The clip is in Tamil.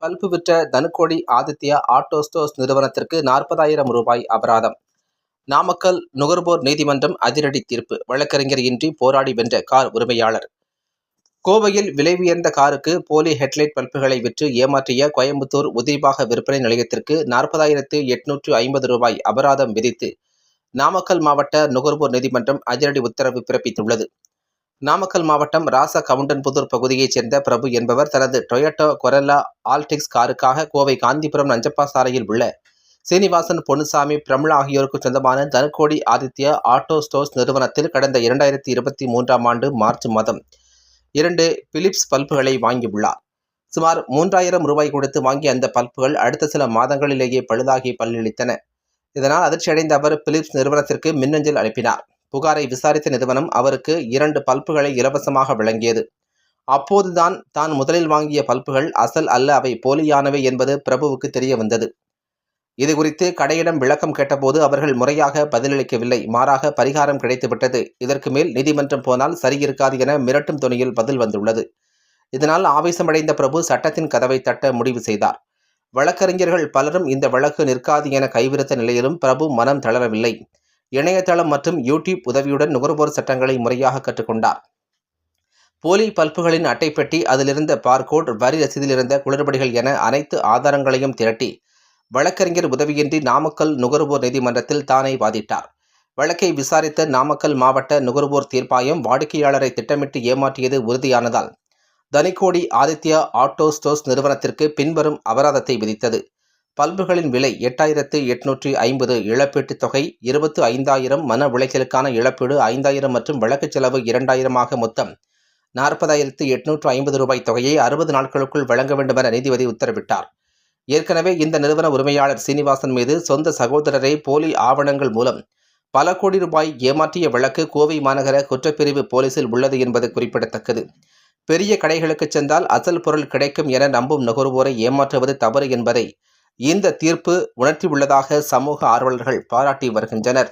பல்பு விற்ற தனுக்கோடி ஆதித்யா ஆட்டோ ஸ்டோர்ஸ் நிறுவனத்திற்கு 40,000 ரூபாய் அபராதம். நாமக்கல் நுகர்வோர் நீதிமன்றம் அதிரடி தீர்ப்பு. வழக்கறிஞர் இன்றி போராடி வென்ற கார் உரிமையாளர். கோவையில் விலை உயர்ந்த காருக்கு போலி ஹெட்லைட் பல்புகளை விற்று ஏமாற்றிய கோயம்புத்தூர் உதிரிபாக விற்பனை நிலையத்திற்கு 40,850 ரூபாய் அபராதம் விதித்து நாமக்கல் மாவட்ட நுகர்வோர் நீதிமன்றம் அதிரடி உத்தரவு பிறப்பித்துள்ளது. நாமக்கல் மாவட்டம் ராசகவுண்டன்புதூர் பகுதியைச் சேர்ந்த பிரபு என்பவர் தனது டொயோட்டோ கொரெல்லா ஆல்டிக்ஸ் காருக்காக கோவை காந்திபுரம் நஞ்சப்பா சாலையில் உள்ள சீனிவாசன், பொன்னுசாமி, பிரமிளா ஆகியோருக்கு சொந்தமான தனுக்கோடி ஆதித்யா ஆட்டோ ஸ்டோர்ஸ் நிறுவனத்தில் கடந்த 2023ஆம் ஆண்டு மார்ச் மாதம் 2 பிலிப்ஸ் பல்புகளை வாங்கியுள்ளார். சுமார் 3,000 ரூபாய் கொடுத்து வாங்கிய அந்த பல்புகள் அடுத்த சில மாதங்களிலேயே பழுதாகி பல்லளித்தன. இதனால் அதிர்ச்சியடைந்த அவர் பிலிப்ஸ் நிறுவனத்திற்கு மின்னஞ்சல் அனுப்பினார். புகாரை விசாரித்த நிறுவனம் அவருக்கு 2 பல்புகளை இலவசமாக வழங்கியது. அப்போதுதான் தான் முதலில் வாங்கிய பல்புகள் அசல் அல்ல, அவை போலியானவை என்பது பிரபுவுக்கு தெரிய வந்தது. இதுகுறித்து கடையிடம் விளக்கம் கேட்டபோது அவர்கள் முறையாக பதிலளிக்கவில்லை. மாறாக பரிகாரம் கிடைத்துவிட்டது, இதற்கு மேல் நீதிமன்றம் போனால் சரியிருக்காது என மிரட்டும் தொனியில் பதில் வந்துள்ளது. இதனால் ஆவேசமடைந்த பிரபு சட்டத்தின் கதவை தட்ட முடிவு செய்தார். வழக்கறிஞர்கள் பலரும் இந்த வழக்கு நிற்காது என கைவிரித்த நிலையிலும் பிரபு மனம் தளரவில்லை. இணையதளம் மற்றும் யூடியூப் உதவியுடன் நுகர்வோர் சட்டங்களை முறையாக கற்றுக்கொண்டார். போலி பல்புகளின் அட்டைப்பெட்டி, அதிலிருந்த பார்கோட், வரி ரசீதிலிருந்த குளறுபடிகள் என அனைத்து ஆதாரங்களையும் திரட்டி வழக்கறிஞர் உதவியின்றி நாமக்கல் நுகர்வோர் நீதிமன்றத்தில் தானே வாதிட்டார். வழக்கை விசாரித்த நாமக்கல் மாவட்ட நுகர்வோர் தீர்ப்பாயம் வாடிக்கையாளரை திட்டமிட்டு ஏமாற்றியது உறுதியானதால் தனுக்கோடி ஆதித்யா ஆட்டோ ஸ்டோர்ஸ் நிறுவனத்திற்கு பின்வரும் அபராதத்தை விதித்தது. பல்புகளின் விலை 8,850, இழப்பீட்டுத் தொகை 25,000, மன உளைச்சலுக்கான இழப்பீடு 5,000 மற்றும் வழக்கு செலவு 2,000 மொத்தம் 40,850 ரூபாய் தொகையை 60 நாட்களுக்குள் வழங்க வேண்டும் என நீதிபதி உத்தரவிட்டார். ஏற்கனவே இந்த நிறுவன உரிமையாளர் சீனிவாசன் மீது சொந்த சகோதரரை போலி ஆவணங்கள் மூலம் பல கோடி ரூபாய் ஏமாற்றிய வழக்கு கோவை மாநகர குற்றப்பிரிவு போலீசில் உள்ளது என்பது குறிப்பிடத்தக்கது. பெரிய கடைகளுக்கு சென்றால் அசல் பொருள் கிடைக்கும் என நம்பும் நுகர்வோரை ஏமாற்றுவது தவறு என்பதை இந்த தீர்ப்பு உணர்த்தியுள்ளதாக சமூக ஆர்வலர்கள் பாராட்டி வருகின்றனர்.